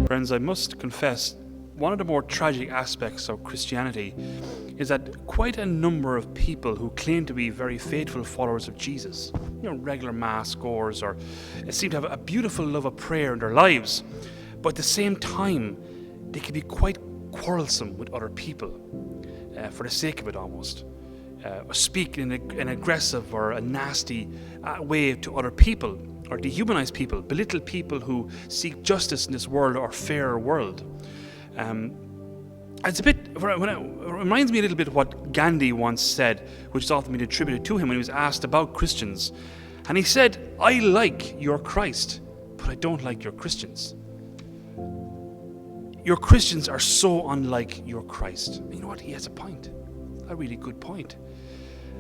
Friends, I must confess, one of the more tragic aspects of Christianity is that quite a number of people who claim to be very faithful followers of Jesus, regular mass goers, or seem to have a beautiful love of prayer in their lives, but at the same time, they can be quite quarrelsome with other people, for the sake of it almost. Speak in an aggressive or a nasty way to other people, or dehumanize people, belittle people who seek justice in this world or fairer world. It's a bit, it reminds me a little bit of what Gandhi once said, which is often been attributed to him when he was asked about Christians. And he said, "I like your Christ, but I don't like your Christians." Your Christians are so unlike your Christ. And you know what? He has a point. A really good point.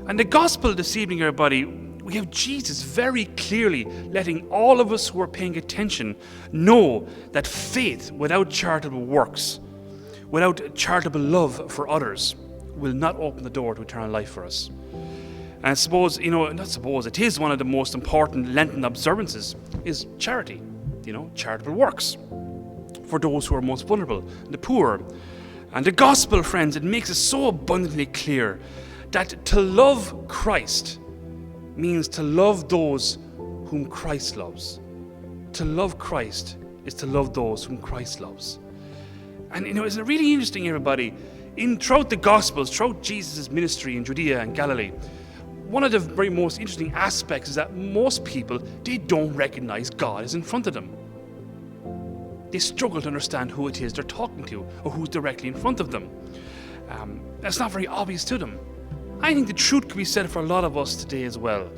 And the gospel this evening, everybody, we have Jesus very clearly letting all of us who are paying attention know that faith without charitable works, without charitable love for others, will not open the door to eternal life for us. And I suppose, it is one of the most important Lenten observances is charity, charitable works for those who are most vulnerable, the poor. And the gospel, friends, it makes it so abundantly clear that to love Christ means to love those whom Christ loves. To love Christ is to love those whom Christ loves. And it's really interesting, everybody, throughout the Gospels, throughout Jesus' ministry in Judea and Galilee, one of the very most interesting aspects is that most people, they don't recognize God is in front of them. They struggle to understand who it is they're talking to or who's directly in front of them. That's not very obvious to them. I think the truth can be said for a lot of us today as well.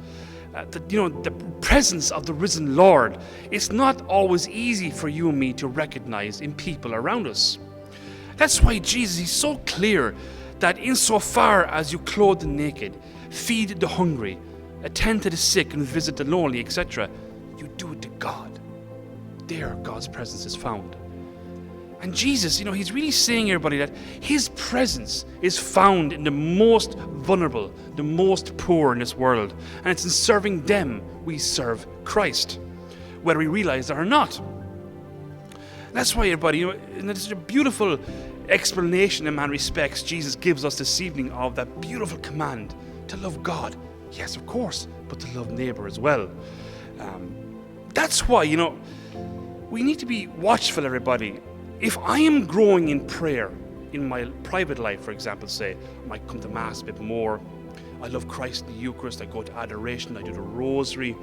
The presence of the risen Lord, it's not always easy for you and me to recognize in people around us. That's why Jesus, he's so clear that insofar as you clothe the naked, feed the hungry, attend to the sick and visit the lonely, etc., you do it to God. There God's presence is found. And Jesus, he's really saying, everybody, that his presence is found in the most vulnerable, the most poor in this world. And it's in serving them we serve Christ, whether we realize it or not. That's why, everybody, and it's a beautiful explanation in many respects Jesus gives us this evening of that beautiful command to love God. Yes, of course, but to love neighbor as well. That's why, we need to be watchful, everybody. If I am growing in prayer in my private life, for example, say, I might come to Mass a bit more, I love Christ in the Eucharist, I go to adoration, I do the Rosary,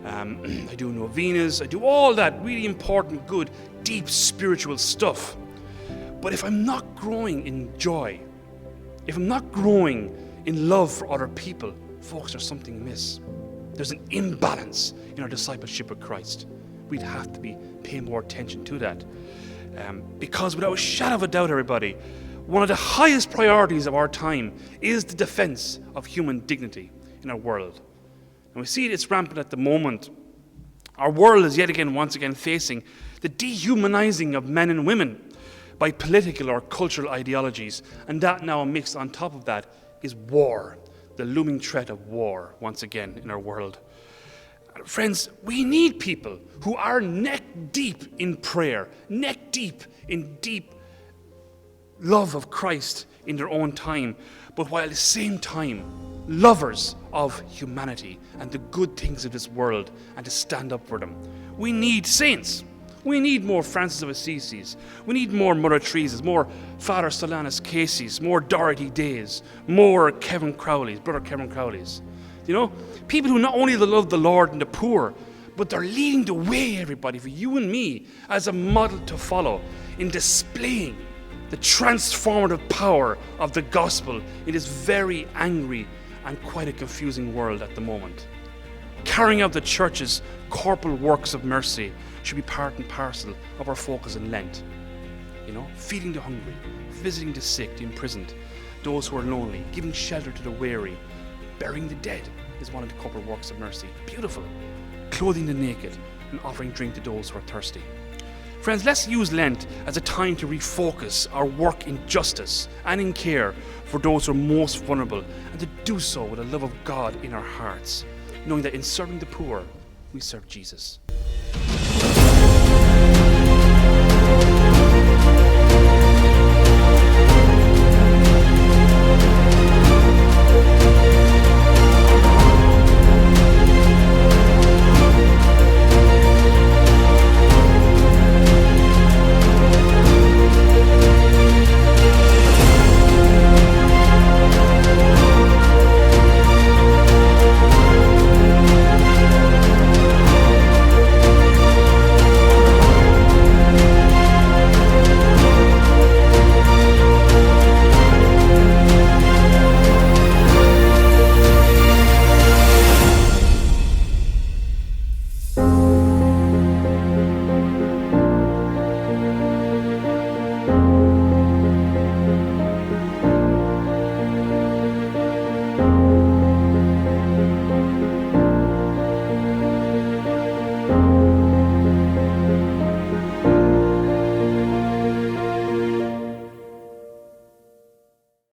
I do novenas, I do all that really important, good, deep spiritual stuff. But if I'm not growing in joy, if I'm not growing in love for other people, folks, there's something amiss. There's an imbalance in our discipleship of Christ. We'd have to be paying more attention to that. Because without a shadow of a doubt, everybody, one of the highest priorities of our time is the defense of human dignity in our world. And we see it's rampant at the moment. Our world is once again facing the dehumanizing of men and women by political or cultural ideologies. And that now mixed on top of that is war, the looming threat of war once again in our world. Friends, we need people who are neck deep in prayer, neck deep in deep love of Christ in their own time, but while at the same time lovers of humanity and the good things of this world and to stand up for them. We need saints. We need more Francis of Assisi's. We need more Mother Teresa's, more Father Solanus Casey's, more Dorothy Day's, more Kevin Crowley's, Brother Kevin Crowley's. People who not only love the Lord and the poor, but they're leading the way, everybody, for you and me as a model to follow in displaying the transformative power of the gospel in this very angry and quite a confusing world at the moment. Carrying out the church's corporal works of mercy should be part and parcel of our focus in Lent. Feeding the hungry, visiting the sick, the imprisoned, those who are lonely, giving shelter to the weary, burying the dead is one of the corporal works of mercy. Beautiful. Clothing the naked and offering drink to those who are thirsty. Friends, let's use Lent as a time to refocus our work in justice and in care for those who are most vulnerable, and to do so with a love of God in our hearts, knowing that in serving the poor, we serve Jesus.